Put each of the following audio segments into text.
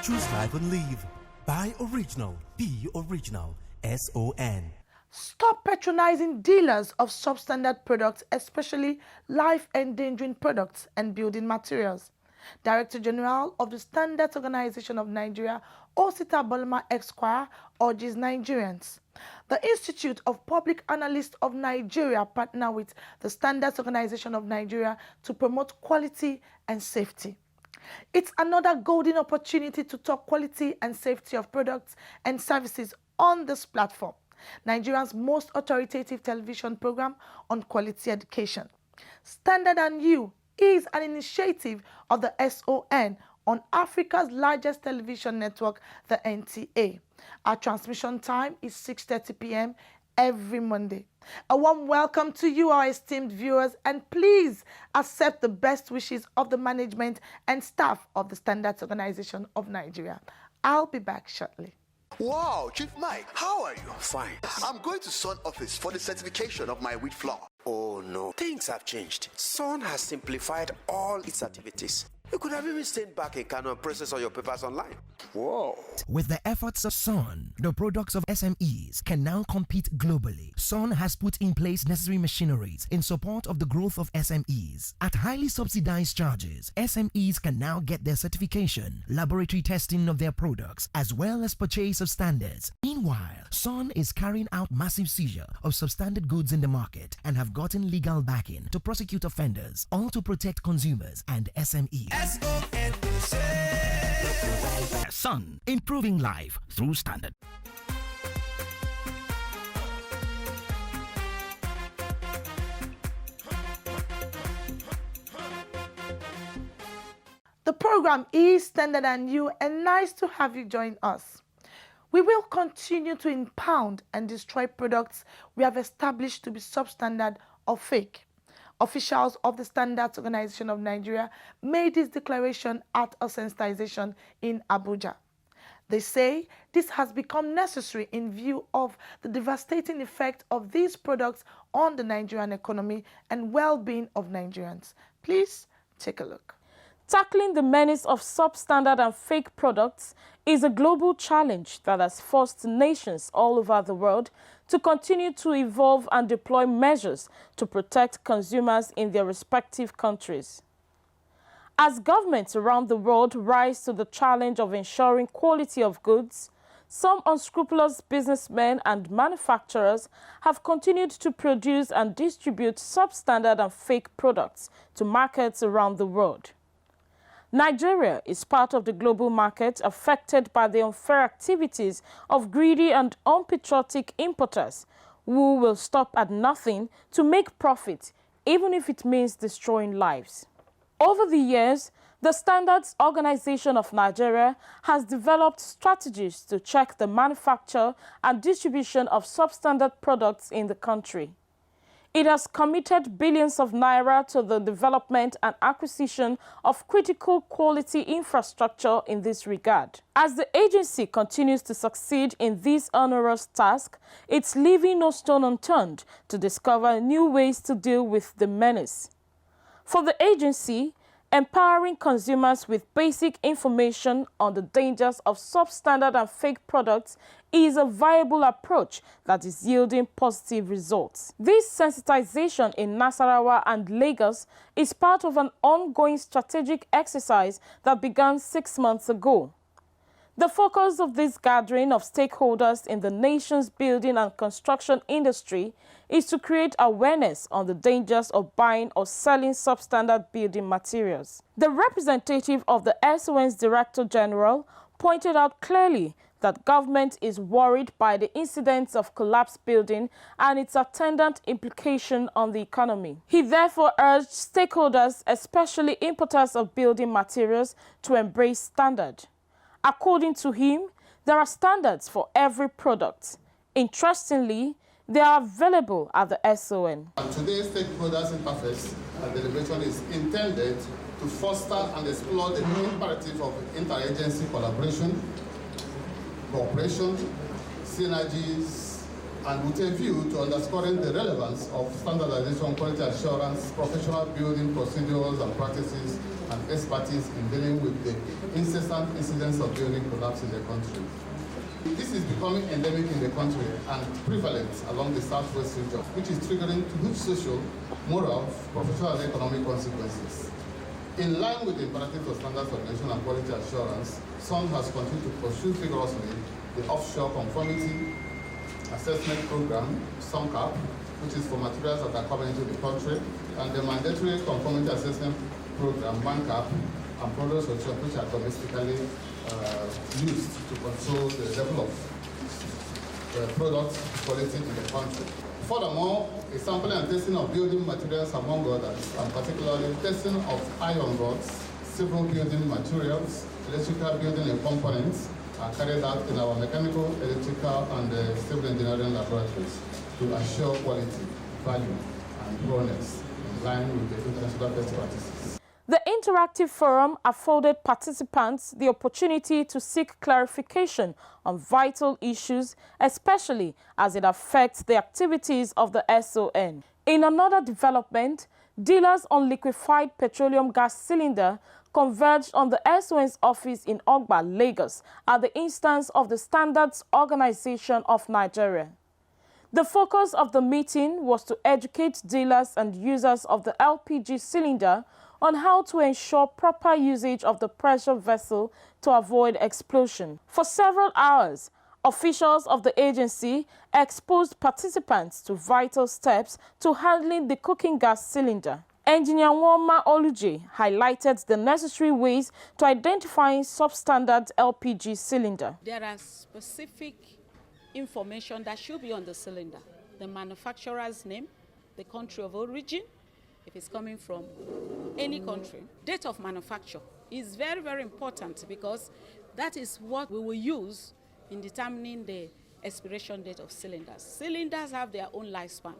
Choose life and live. Buy original. Be original. SON. Stop patronizing dealers of substandard products, especially life-endangering products and building materials. Director General of the Standards Organization of Nigeria, Osita Bolma Esquire, urges Nigerians. The Institute of Public Analysts of Nigeria partner with the Standards Organization of Nigeria to promote quality and safety. It's another golden opportunity to talk quality and safety of products and services on this platform, Nigeria's most authoritative television program on quality education. Standard and You is an initiative of the SON on Africa's largest television network, the NTA. Our transmission time is 6:30 p.m. every Monday. A warm welcome to you, our esteemed viewers, and please accept the best wishes of the management and staff of the Standards Organization of Nigeria. I'll be back shortly. Wow, Chief Mike, how are you? Fine. I'm going to Sun office for the certification of my wheat flour. Oh no, things have changed. Sun has simplified all its activities. You could have even stayed back in Kano and process all your papers online. Whoa. With the efforts of Sun, the products of SMEs can now compete globally. Sun has put in place necessary machineries in support of the growth of SMEs. At highly subsidized charges, SMEs can now get their certification, laboratory testing of their products, as well as purchase of standards. Meanwhile, Sun is carrying out massive seizure of substandard goods in the market and have gotten legal backing to prosecute offenders, all to protect consumers and SMEs. Sun, improving life through standard. The program is Standard and You, and nice to have you join us. We will continue to impound and destroy products we have established to be substandard or fake. Officials of the Standards Organization of Nigeria made this declaration at a sensitization in Abuja. They say this has become necessary in view of the devastating effect of these products on the Nigerian economy and well-being of Nigerians. Please take a look. Tackling the menace of substandard and fake products is a global challenge that has forced nations all over the world to continue to evolve and deploy measures to protect consumers in their respective countries. As governments around the world rise to the challenge of ensuring quality of goods, some unscrupulous businessmen and manufacturers have continued to produce and distribute substandard and fake products to markets around the world. Nigeria is part of the global market affected by the unfair activities of greedy and unpatriotic importers who will stop at nothing to make profit, even if it means destroying lives. Over the years, the Standards Organization of Nigeria has developed strategies to check the manufacture and distribution of substandard products in the country. It has committed billions of naira to the development and acquisition of critical quality infrastructure in this regard. As the agency continues to succeed in this onerous task, it's leaving no stone unturned to discover new ways to deal with the menace. For the agency, empowering consumers with basic information on the dangers of substandard and fake products is a viable approach that is yielding positive results. This sensitization in Nasarawa and Lagos is part of an ongoing strategic exercise that began 6 months ago. The focus of this gathering of stakeholders in the nation's building and construction industry is to create awareness on the dangers of buying or selling substandard building materials. The representative of the SON's Director General pointed out clearly that government is worried by the incidents of collapsed building and its attendant implication on the economy. He therefore urged stakeholders, especially importers of building materials, to embrace standard. According to him, there are standards for every product. Interestingly, they are available at the SON. Today's stakeholders interface and deliberation is intended to foster and explore the imperative of interagency collaboration, cooperation, synergies, and with a view to underscoring the relevance of standardization, quality assurance, professional building procedures and practices, and expertise in dealing with the incessant incidents of building collapse in the country. This is becoming endemic in the country and prevalent along the southwest region, which is triggering huge social, moral, professional, and economic consequences. In line with the imperatives of standards of nation and quality assurance, SON has continued to pursue vigorously the offshore conformity assessment program, SONCAP, which is for materials that are coming into the country, and the mandatory conformity assessment program, MANCAP, and products which are domestically used to control the level of product quality in the country. Furthermore, a sampling and testing of building materials, among others, and particularly testing of iron rods, civil building materials, electrical building components, are carried out in our mechanical, electrical, and civil engineering laboratories to assure quality, value, and thoroughness in line with the international best practices. The interactive forum afforded participants the opportunity to seek clarification on vital issues, especially as it affects the activities of the SON. In another development, dealers on liquefied petroleum gas cylinder converged on the SON's office in Ogba, Lagos, at the instance of the Standards Organization of Nigeria. The focus of the meeting was to educate dealers and users of the LPG cylinder on how to ensure proper usage of the pressure vessel to avoid explosion. For several hours, officials of the agency exposed participants to vital steps to handling the cooking gas cylinder. Engineer Nwoma Oluje highlighted the necessary ways to identifying substandard LPG cylinder. There are specific information that should be on the cylinder. The manufacturer's name, the country of origin, if it's coming from any country. Date of manufacture is very, very important because that is what we will use in determining the expiration date of cylinders. Cylinders have their own lifespan.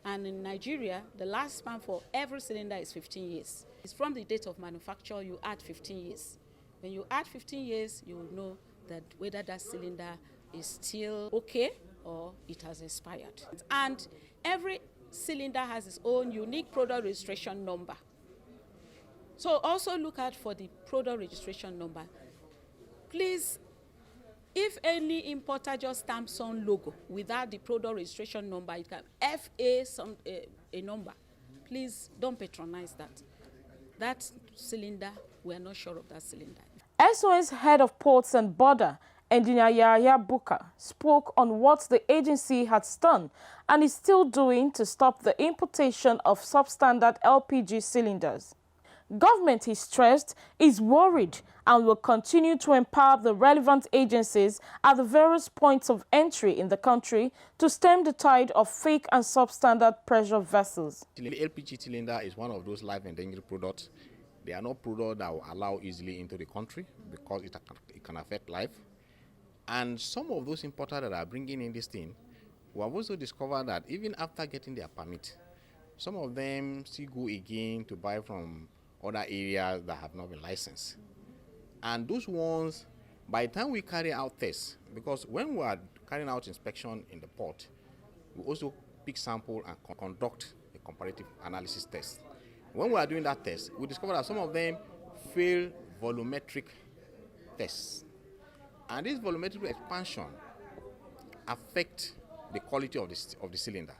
And in Nigeria, the lifespan for every cylinder is 15 years. It's from the date of manufacture, you add 15 years. When you add 15 years, you will know that whether that cylinder is still okay or it has expired. And every cylinder has its own unique product registration number. So also look out for the product registration number. Please, if any importer just stamps on logo without the product registration number, it can FA a number. Please don't patronize that. That cylinder, we are not sure of that cylinder. SON's head of ports and border, Engineer Yahya Buka, spoke on what the agency has done and is still doing to stop the importation of substandard LPG cylinders. Government, he stressed, is worried and will continue to empower the relevant agencies at the various points of entry in the country to stem the tide of fake and substandard pressure vessels. The LPG cylinder is one of those life endangering products. They are not products that will allow easily into the country because it can affect life. And some of those importers that are bringing in this thing, we have also discovered that even after getting their permit, some of them still go again to buy from other areas that have not been licensed. And those ones, by the time we carry out tests, because when we are carrying out inspection in the port, we also pick sample and conduct a comparative analysis test. When we are doing that test, we discover that some of them fail volumetric tests. And this volumetric expansion affects the quality of the cylinders.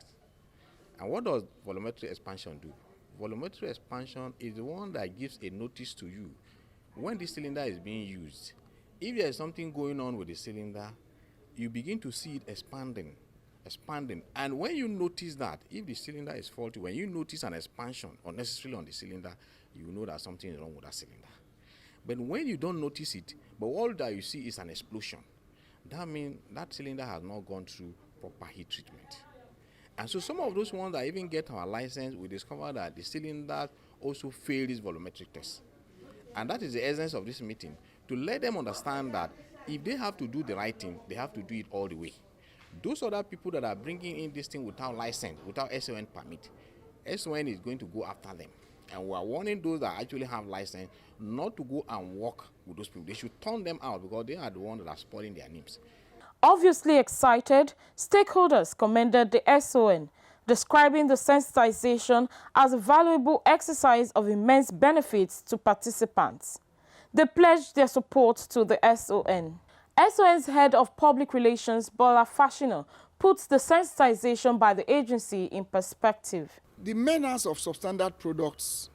And what does volumetric expansion do? Volumetric expansion is the one that gives a notice to you when the cylinder is being used. If there is something going on with the cylinder, you begin to see it expanding. And when you notice that, if the cylinder is faulty, when you notice an expansion unnecessarily on the cylinder, you know that something is wrong with that cylinder. But when you don't notice it, but all that you see is an explosion, that means that cylinder has not gone through proper heat treatment. And so some of those ones that even get our license, we discover that the cylinders also fail this volumetric test. And that is the essence of this meeting, to let them understand that if they have to do the right thing, they have to do it all the way. Those other people that are bringing in this thing without license, without SON permit, SON is going to go after them. And we are warning those that actually have license not to go and work with those people. They should turn them out because they are the ones that are spoiling their names. Obviously excited, stakeholders commended the SON, describing the sensitization as a valuable exercise of immense benefits to participants. They pledged their support to the SON. SON's head of public relations, Bola Fashino, puts the sensitization by the agency in perspective. The menace of substandard products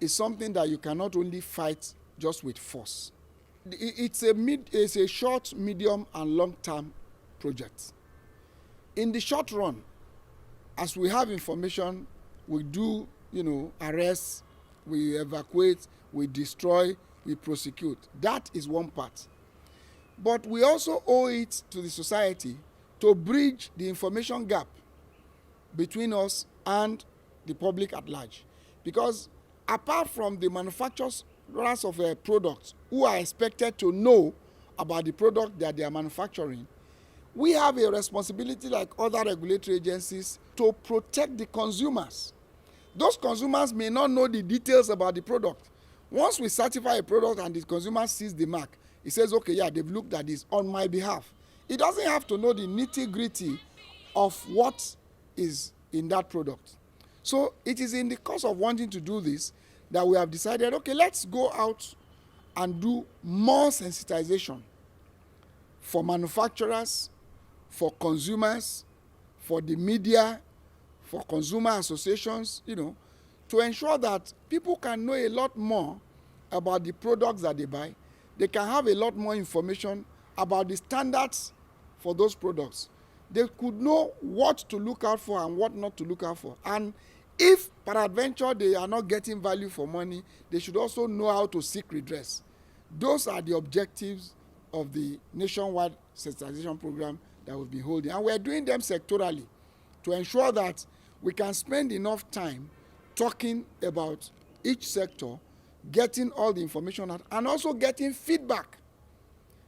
is something that you cannot only fight just with force. It's a short, medium, and long-term project. In the short run, as we have information, we do, arrests, we evacuate, we destroy, we prosecute. That is one part. But we also owe it to the society to bridge the information gap between us and the public at large. Because apart from the manufacturers of products who are expected to know about the product that they are manufacturing, we have a responsibility, like other regulatory agencies, to protect the consumers. Those consumers may not know the details about the product. Once we certify a product and the consumer sees the mark, he says, okay, yeah, they've looked at this on my behalf. He doesn't have to know the nitty-gritty of what is in that product. So it is in the course of wanting to do this that we have decided, okay, let's go out and do more sensitization for manufacturers, for consumers, for the media, for consumer associations, to ensure that people can know a lot more about the products that they buy. They can have a lot more information about the standards for those products. They could know what to look out for and what not to look out for. And if peradventure they are not getting value for money, they should also know how to seek redress. Those are the objectives of the nationwide sensitization program that we've been holding. And we're doing them sectorally to ensure that we can spend enough time talking about each sector, getting all the information out, and also getting feedback,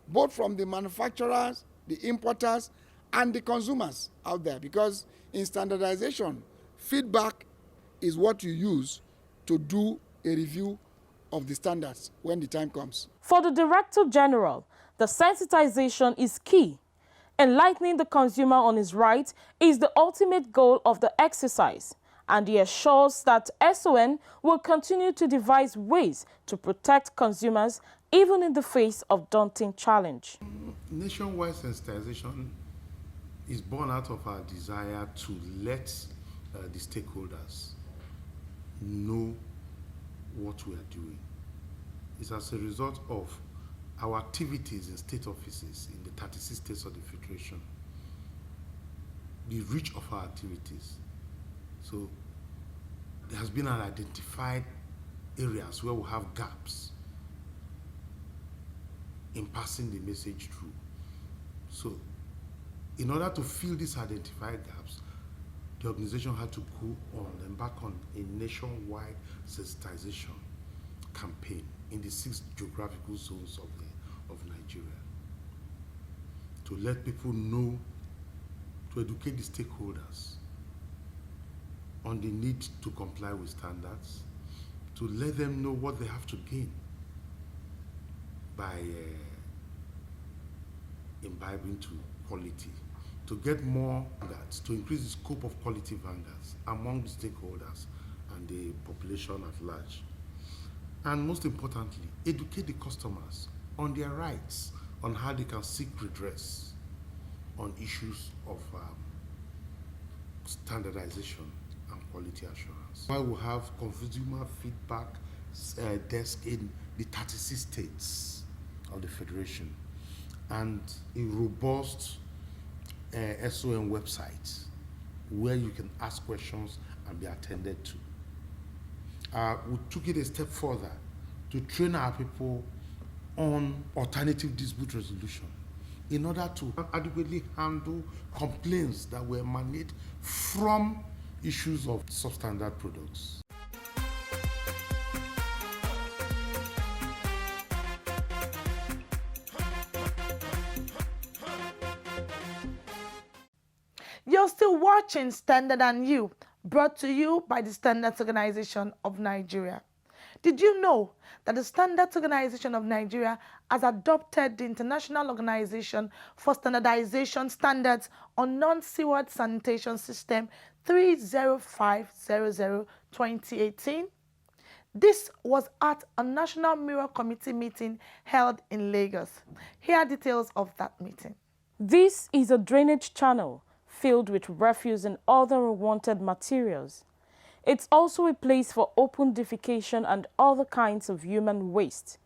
both from the manufacturers, the importers, and the consumers out there. Because in standardization, feedback is what you use to do a review of the standards when the time comes. For the Director General, the sensitization is key. Enlightening the consumer on his rights is the ultimate goal of the exercise, and he assures that SON will continue to devise ways to protect consumers even in the face of daunting challenge. Nationwide sensitization is born out of our desire to let the stakeholders know what we are doing. It's as a result of our activities in state offices in the 36 states of the Federation, the reach of our activities. So there has been an identified areas where we have gaps in passing the message through. So in order to fill these identified gaps, the organization had to embark on a nationwide sensitization campaign in the 6 geographical zones of Nigeria, to let people know, to educate the stakeholders on the need to comply with standards, to let them know what they have to gain by imbibing to quality, to get more standards, to increase the scope of quality vanguards among the stakeholders and the population at large. And most importantly, educate the customers on their rights, on how they can seek redress on issues of standardization and quality assurance. Why we have consumer feedback desk in the 36 states of the Federation, and a robust SON website where you can ask questions and be attended to. We took it a step further to train our people on alternative dispute resolution in order to adequately handle complaints that were emanate from issues of substandard products. You're still watching Standard and You, brought to you by the Standards Organization of Nigeria. Did you know that the Standards Organization of Nigeria has adopted the International Organization for Standardization Standards on Non-Sewerage Sanitation System 30500-2018? This was at a National Mirror Committee meeting held in Lagos. Here are details of that meeting. This is a drainage channel filled with refuse and other unwanted materials. It's also a place for open defecation and other kinds of human waste.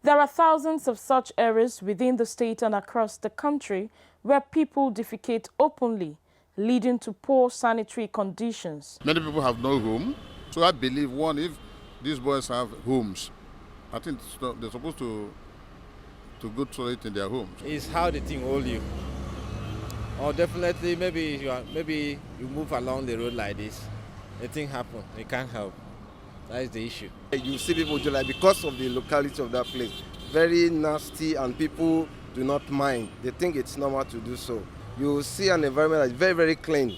There are thousands of such areas within the state and across the country where people defecate openly, leading to poor sanitary conditions. Many people have no home, so I believe, one, if these boys have homes, I think they're supposed to go toilet in their homes. It's how the thing hold you. Or definitely, maybe you move along the road like this, the thing happen, you can't help. That is the issue. You see people do like, because of the locality of that place, very nasty, and people do not mind. They think it's normal to do so. You will see an environment that's very, very clean.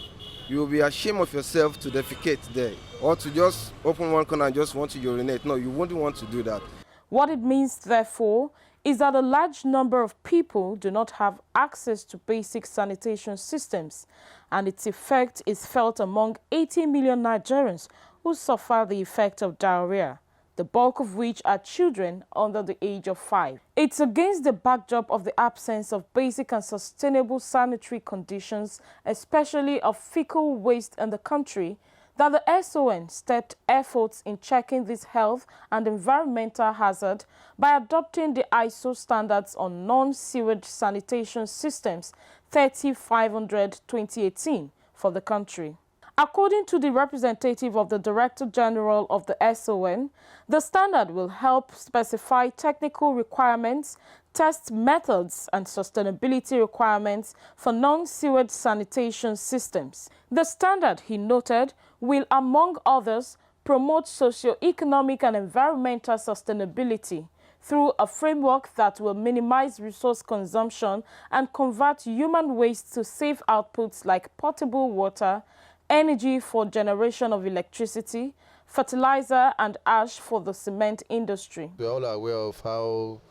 You will be ashamed of yourself to defecate there, or to just open one corner and just want to urinate. No, you wouldn't want to do that. What it means, therefore, is that a large number of people do not have access to basic sanitation systems, and its effect is felt among 80 million Nigerians who suffer the effect of diarrhea, the bulk of which are children under the age of 5. It's against the backdrop of the absence of basic and sustainable sanitary conditions, especially of fecal waste in the country, that the SON stepped efforts in checking this health and environmental hazard by adopting the ISO standards on non-sewage sanitation systems 30500-2018 for the country. According to the representative of the Director General of the SON, the standard will help specify technical requirements, test methods and sustainability requirements for non-sewage sanitation systems. The standard, he noted, will, among others, promote socio-economic and environmental sustainability through a framework that will minimize resource consumption and convert human waste to safe outputs like potable water, energy for generation of electricity, fertilizer and ash for the cement industry. We are all aware of how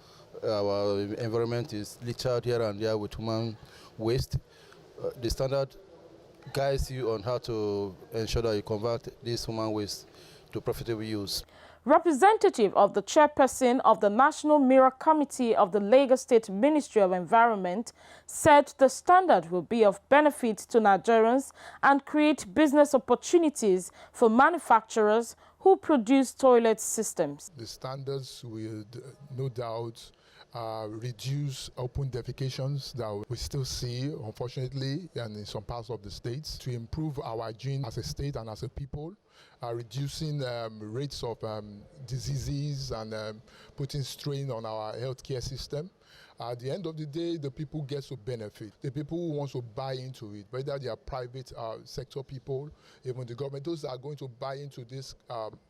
our environment is littered here and there with human waste. The standard guides you on how to ensure that you convert this human waste to profitable use. Representative of the chairperson of the National Mirror Committee of the Lagos State Ministry of Environment said the standard will be of benefit to Nigerians and create business opportunities for manufacturers who produce toilet systems. The standards will no doubt reduce open defecations that we still see, unfortunately, and in some parts of the states, to improve our hygiene as a state and as a people, reducing rates of diseases and putting strain on our healthcare system. At the end of the day, the people get to benefit. The people who want to buy into it, whether they are private sector people, even the government, those that are going to buy into this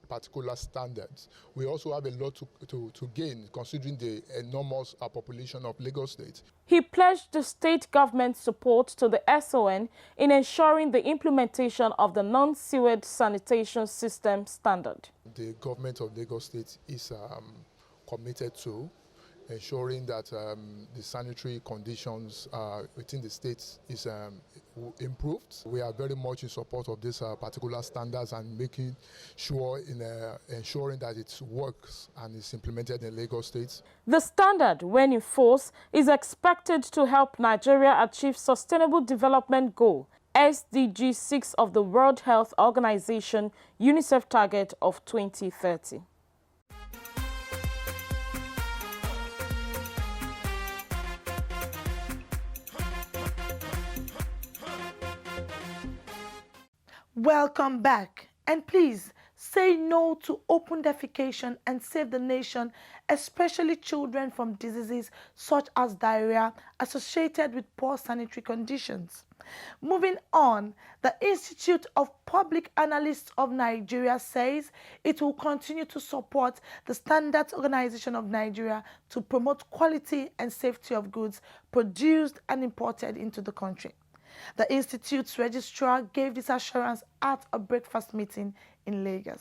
particular standards. We also have a lot to gain, considering the enormous population of Lagos State. He pledged the state government support to the SON in ensuring the implementation of the non-sewage sanitation system standard. The government of Lagos State is committed to ensuring that the sanitary conditions within the states is improved. We are very much in support of this particular standards and making sure ensuring that it works and is implemented in Lagos State. The standard, when in force, is expected to help Nigeria achieve Sustainable Development Goal SDG 6 of the World Health Organization UNICEF target of 2030. Welcome back, and please say no to open defecation and save the nation, especially children, from diseases such as diarrhea associated with poor sanitary conditions. Moving on, the Institute of Public Analysts of Nigeria says it will continue to support the Standards Organization of Nigeria to promote quality and safety of goods produced and imported into the country. The Institute's registrar gave this assurance at a breakfast meeting in Lagos.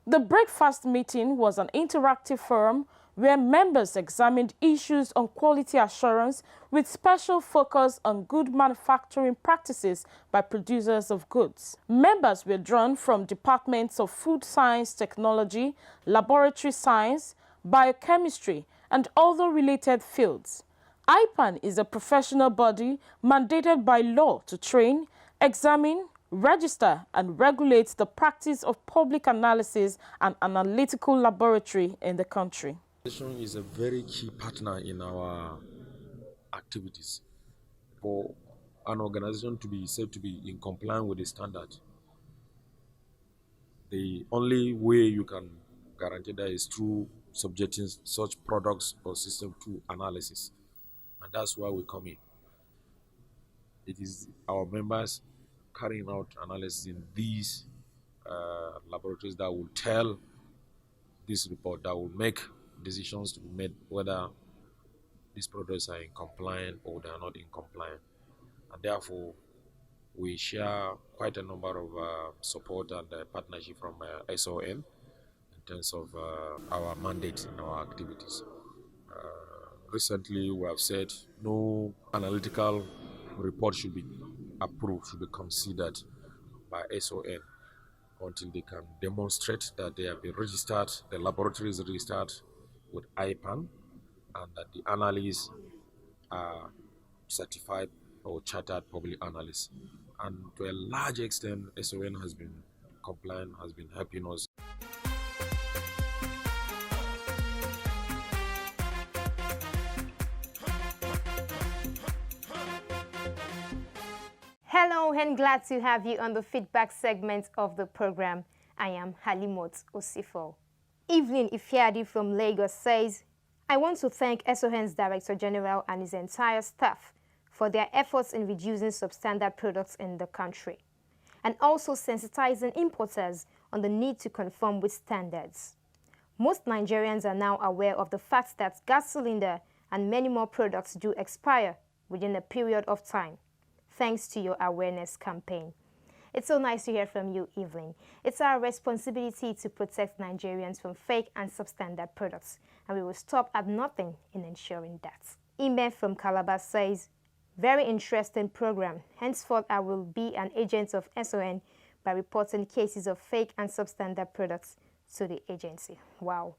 The breakfast meeting was an interactive forum where members examined issues on quality assurance with special focus on good manufacturing practices by producers of goods. Members were drawn from departments of food science technology, laboratory science, biochemistry, and other related fields. IPAN is a professional body mandated by law to train, examine, register and regulate the practice of public analysis and analytical laboratory in the country. Sanitation is a very key partner in our activities. For an organization to be said to be in compliance with the standard, the only way you can guarantee that is through subjecting such products or system to analysis. And that's why we come in. It is our members carrying out analysis in these laboratories that will tell this report, that will make decisions to be made whether these products are in compliance or they are not in compliance. And therefore, we share quite a number of support and partnership from SON in terms of our mandate in our activities. Recently, we have said no analytical report should be approved, should be considered by SON until they can demonstrate that they have been registered, the laboratory is registered with IPAN, and that the analysts are certified or chartered public analysts. And to a large extent, SON has been compliant, has been helping us. Hello and glad to have you on the feedback segment of the program. I am Halimot Osifo. Evelyn Ifeadi from Lagos says, I want to thank SON's Director General and his entire staff for their efforts in reducing substandard products in the country and also sensitizing importers on the need to conform with standards. Most Nigerians are now aware of the fact that gas cylinder and many more products do expire within a period of time, thanks to your awareness campaign. It's so nice to hear from you, Evelyn. It's our responsibility to protect Nigerians from fake and substandard products, and we will stop at nothing in ensuring that. Nnmc from Calabar says, very interesting program. Henceforth, I will be an agent of SON by reporting cases of fake and substandard products to the agency. Wow.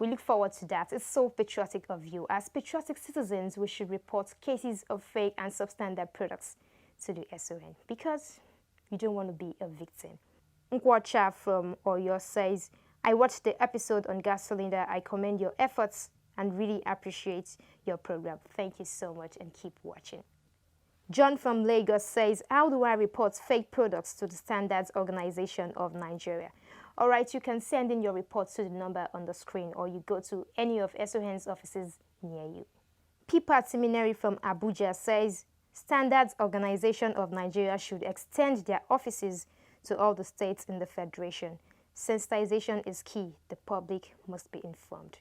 We look forward to that. It's so patriotic of you. As patriotic citizens, we should report cases of fake and substandard products to the SON because you don't want to be a victim. Nkwacha from Oyo says, I watched the episode on gas cylinder. I commend your efforts and really appreciate your program. Thank you so much and keep watching. John from Lagos says, how do I report fake products to the Standards Organization of Nigeria? All right, you can send in your reports to the number on the screen or you go to any of SON's offices near you. Pipa Seminary from Abuja says, Standards Organization of Nigeria should extend their offices to all the states in the Federation. Sensitization is key. The public must be informed.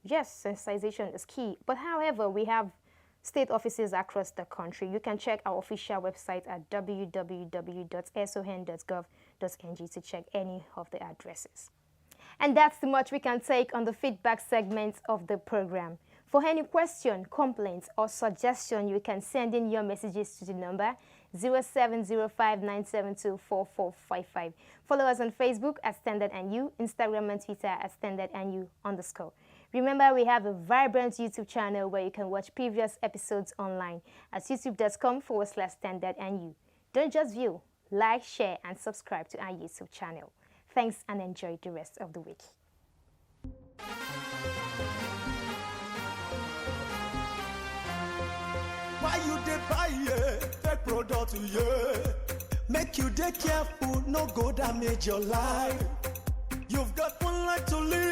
Yes, sensitization is key. But however, we have state offices across the country. You can check our official website at www.son.gov.ng to check any of the addresses. And that's the much we can take on the feedback segment of the program. For any question, complaints, or suggestion, you can send in your messages to the number 0705-972-4455. Follow us on Facebook at StandardNU, Instagram and Twitter at StandardNU_. Remember, we have a vibrant YouTube channel where you can watch previous episodes online at youtube.com/StandardNU. Don't just view, like, share, and subscribe to our YouTube channel. Thanks and enjoy the rest of the week. Why you dey buy fake product, make you dey careful, no go damage your life. You've got one life to live.